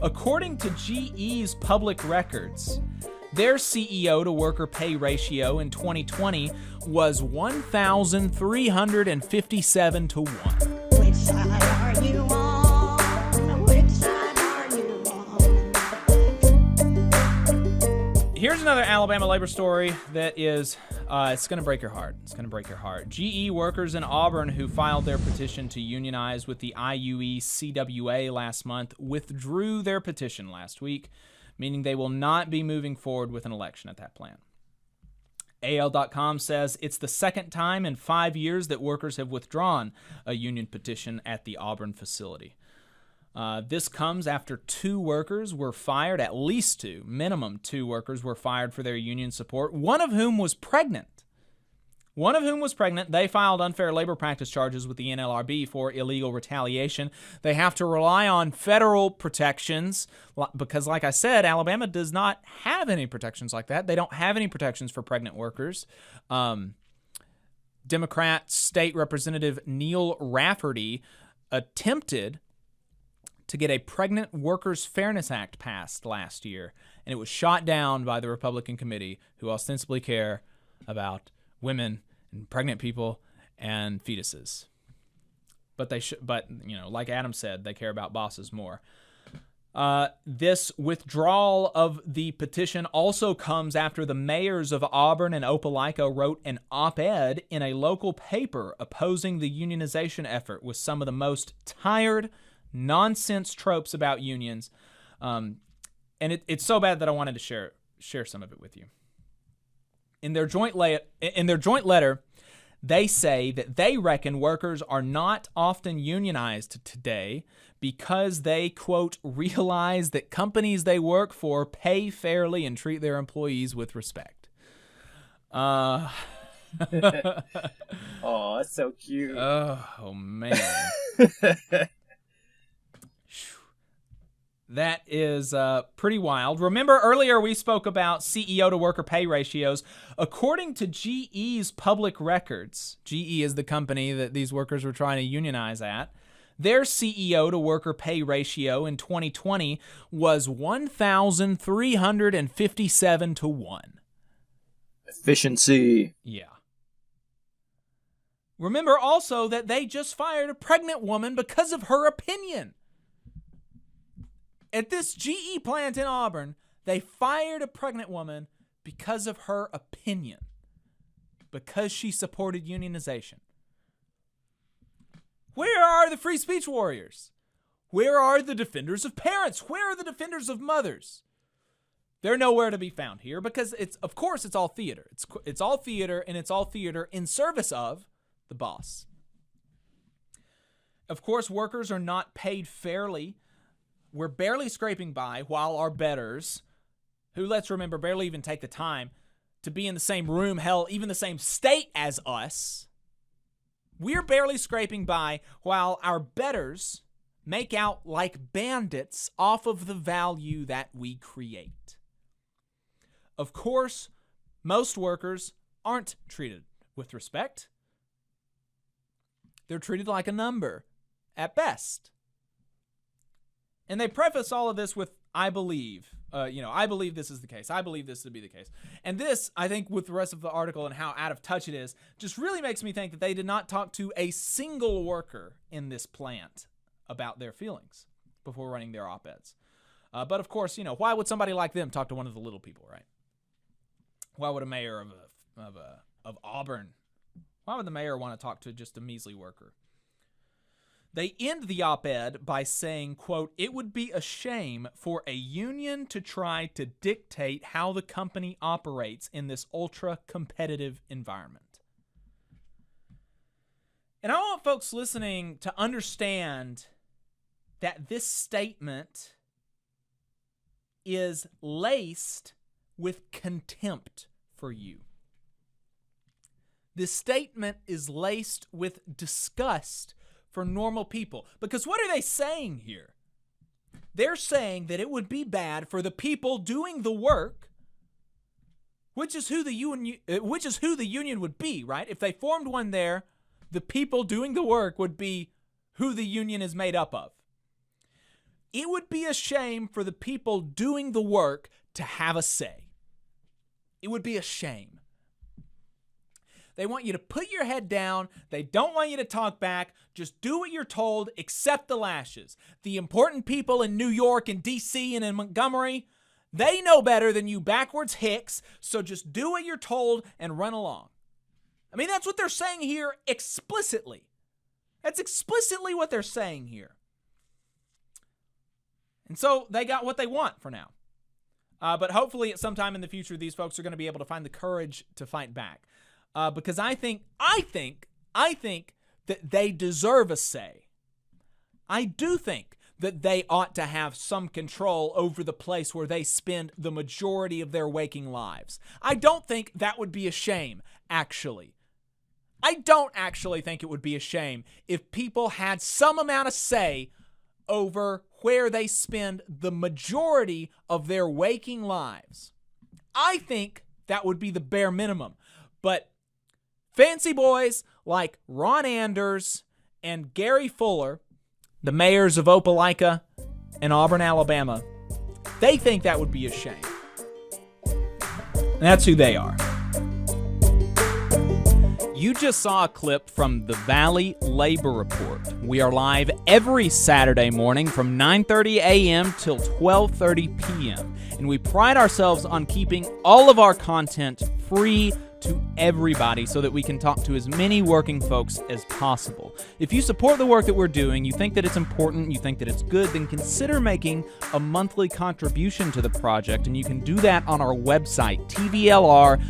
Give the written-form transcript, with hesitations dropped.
According to GE's public records, their CEO to worker pay ratio in 2020 was 1,357 to 1. Which side are you on? Which side are you on? Here's another Alabama labor story that is, it's going to break your heart. It's going to break your heart. GE workers in Auburn who filed their petition to unionize with the IUE-CWA last month withdrew their petition last week, meaning they will not be moving forward with an election at that plant. AL.com says it's the second time in 5 years that workers have withdrawn a union petition at the Auburn facility. This comes after 2 workers were fired, at least 2, minimum 2 workers were fired for their union support, one of whom was pregnant. They filed unfair labor practice charges with the NLRB for illegal retaliation. They have to rely on federal protections because, like I said, Alabama does not have any protections like that. They don't have any protections for pregnant workers. Democrat State Representative Neil Rafferty attempted to get a Pregnant Workers Fairness Act passed last year, and it was shot down by the Republican committee, who ostensibly care about women and pregnant people and fetuses. But like Adam said, they care about bosses more. This withdrawal of the petition also comes after the mayors of Auburn and Opelika wrote an op-ed in a local paper opposing the unionization effort with some of the most tired nonsense tropes about unions. And it's so bad that I wanted to share some of it with you. In their joint letter, they say that they reckon workers are not often unionized today because they, quote, realize that companies they work for pay fairly and treat their employees with respect. Oh, that's so cute. Oh man. That is pretty wild. Remember earlier we spoke about CEO to worker pay ratios. According to GE's public records, GE is the company that these workers were trying to unionize at, their CEO to worker pay ratio in 2020 was 1,357 to 1. Efficiency. Yeah. Remember also that they just fired a pregnant woman because of her opinion. At this GE plant in Auburn, they fired a pregnant woman because of her opinion, because she supported unionization. Where are the free speech warriors? Where are the defenders of parents? Where are the defenders of mothers? They're nowhere to be found here because of course it's all theater. It's all theater, and it's all theater in service of the boss. Of course, workers are not paid fairly. We're barely scraping by while our betters, who, let's remember, barely even take the time to be in the same room, hell, even the same state as us. We're barely scraping by while our betters make out like bandits off of the value that we create. Of course, most workers aren't treated with respect. They're treated like a number, at best. And they preface all of this with, I believe. I believe this is the case. I believe this to be the case. And this, I think, with the rest of the article and how out of touch it is, just really makes me think that they did not talk to a single worker in this plant about their feelings before running their op-eds. But of course, why would somebody like them talk to one of the little people, right? Why would a mayor of Auburn, why would the mayor want to talk to just a measly worker? They end the op-ed by saying, quote, "It would be a shame for a union to try to dictate how the company operates in this ultra-competitive environment." And I want folks listening to understand that this statement is laced with contempt for you. This statement is laced with disgust for normal people. Because what are they saying here? They're saying that it would be bad for the people doing the work, which is who the union would be, right? If they formed one there, the people doing the work would be who the union is made up of. it would be a shame for the people doing the work to have a say. It would be a shame. They want you to put your head down. They don't want you to talk back. Just do what you're told, accept the lashes. The important people in New York and D.C. and in Montgomery, they know better than you backwards hicks, so just do what you're told and run along. I mean, that's what they're saying here explicitly. That's explicitly what they're saying here. And so they got what they want for now. But hopefully at some time in the future, these folks are going to be able to find the courage to fight back. Because I think that they deserve a say. I do think that they ought to have some control over the place where they spend the majority of their waking lives. I don't think that would be a shame, actually. I don't actually think it would be a shame if people had some amount of say over where they spend the majority of their waking lives. I think that would be the bare minimum. But fancy boys like Ron Anders and Gary Fuller, the mayors of Opelika and Auburn, Alabama, they think that would be a shame. And that's who they are. You just saw a clip from the Valley Labor Report. We are live every Saturday morning from 9:30 a.m. till 12:30 p.m. And we pride ourselves on keeping all of our content free to everybody so that we can talk to as many working folks as possible. If you support the work that we're doing, you think that it's important, you think that it's good, then consider making a monthly contribution to the project, and you can do that on our website, tvlr.fm.